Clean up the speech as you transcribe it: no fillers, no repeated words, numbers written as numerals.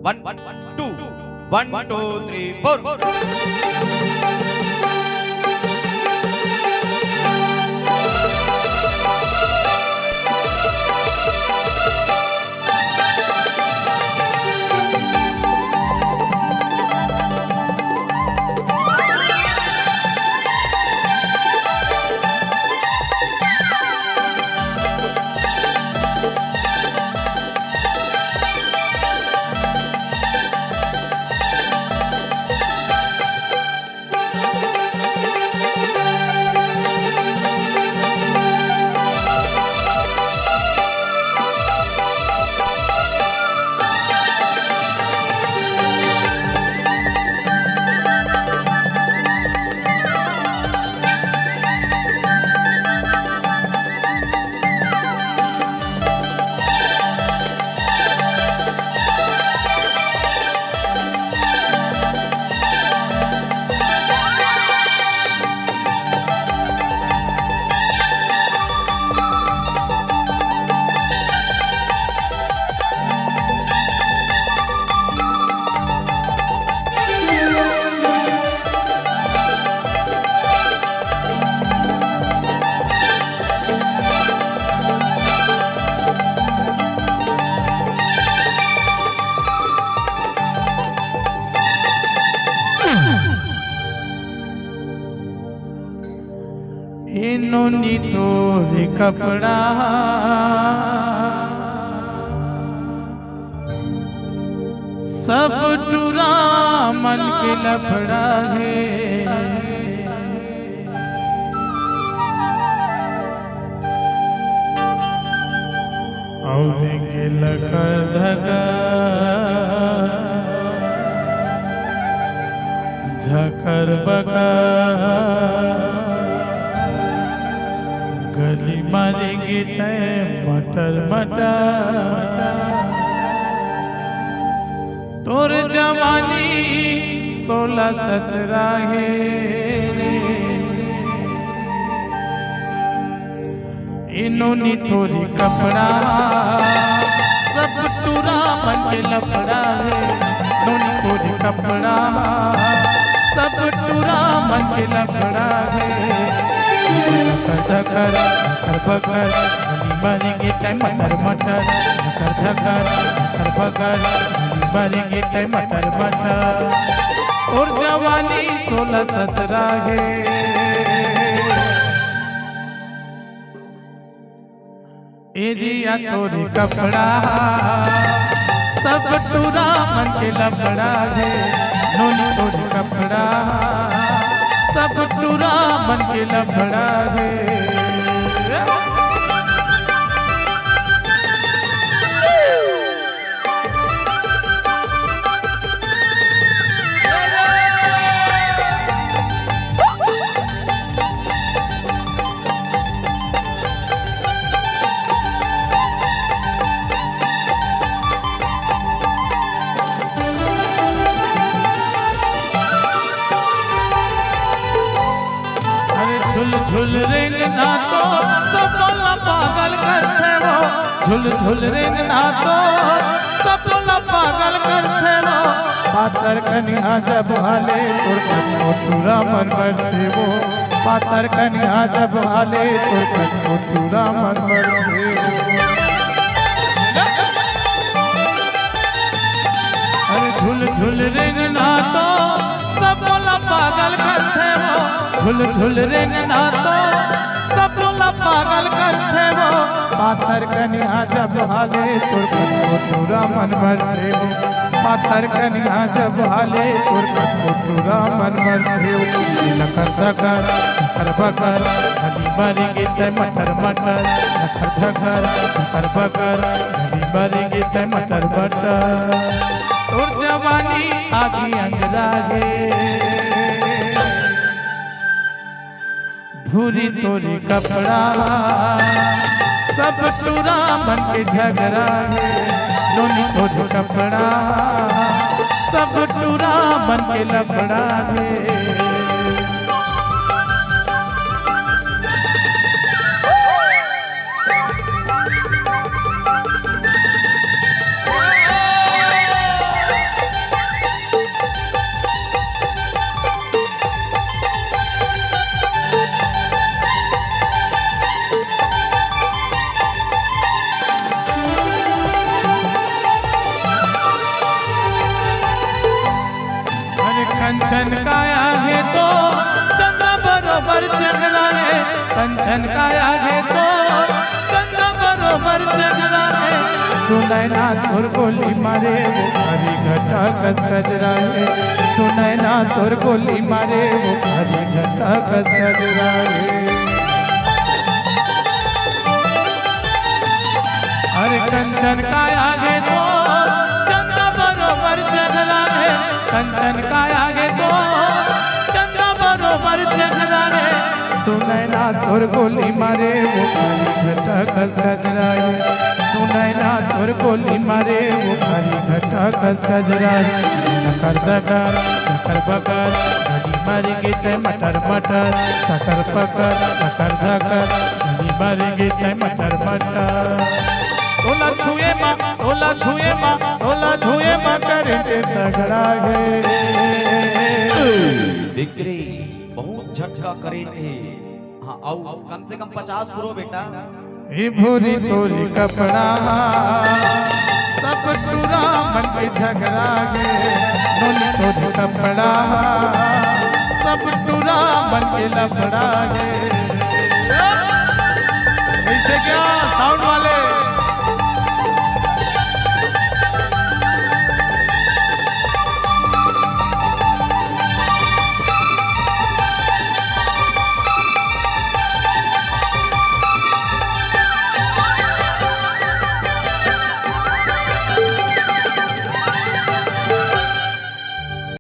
One, two, one, two, three, four. इन्होंने तोरे कपड़ा सब टूरा मन के लफड़ा है। और के लगा धगा झकर बगा गली मारेंगे तय मटर मटर तोर जवानी 16-17 है। इन्होंने तोरी कपड़ा सब टूरा मन के लपड़ा है। इन्होंने तोरी कपड़ा सब टूरा मन के लपड़ा है। धकर बकर गली मारेंगे तय मटर मटर धकर बकर गली मारेंगे तय मटर मटर और जवानी 16-17 है। एरिया तोरे कपड़ा सब टूरा मन के लपड़ा है। नोनी तोरे कपड़ा सब टूरा मन के लफड़ा है। झुल रेंगना तो सब बोला पागल करते वो। झुल रेंगना तो सब बोला पागल करते वो। पातर कन्या जब हाले तुरा मन करते वो। पातर कन्या जब हाले तुरा मन करते वो। अरे झुल रेंगना तो सब बोला पागल करते वो। झुल रेंगना तो सब बोला पागल करते वो। पाथर कन्या जब हाले तुरा मन भरते वो। पाथर कन्या जब हाले तुरा मन भरते वो। लकर धकर बकर गली मारेंगे तय मटर मटर धकर बकर गली मारेंगे तय मटर मटर और जवानी आगे अंगरा है। भूरी तोरी कपड़ा सब टूरा मन के झगड़ा है। नोनी तोरी कपड़ा सब टूरा मन के लफड़ा है। कंचन काया है तो चंदा बरोबर चगरा है, कंचन काया है तो चंदा बरोबर चगरा है। तू नैना तोर गोली मारे वो हरी घटा कस गजरा है, तू नैना तोर गोली मारे वो हरी घटा कस गजरा है। अरे कंचन काया है तो चंदा बरोबर चगरा है, कंचन काया है तो चंदा बरोबर चगरा है। तू नैना तोर गोली मारे वो हरी घटा कस गजरा है, तू नैना तोर गोली मारे वो हरी घटा कस गजरा है। नकर दकर नकर बकर घड़ी मारेंगे ते मटर मटर, सकर पकर नकर धकर घड़ी मारेंगे ते मटर मटर। तोला छुए माँ तोला छुए माँ तोला छुए माँ करके तगड़ा है। दिकरी बहुत झटका करे है। हाँ आओ कम से कम 50 पुरो बेटा। ये भूरी तोरी कपड़ा सब टूरा मन के झगड़ा गे, नोनी तोरी कपड़ा सब टूरा मन के लफड़ा गे। ऐसे क्या साउंड वाले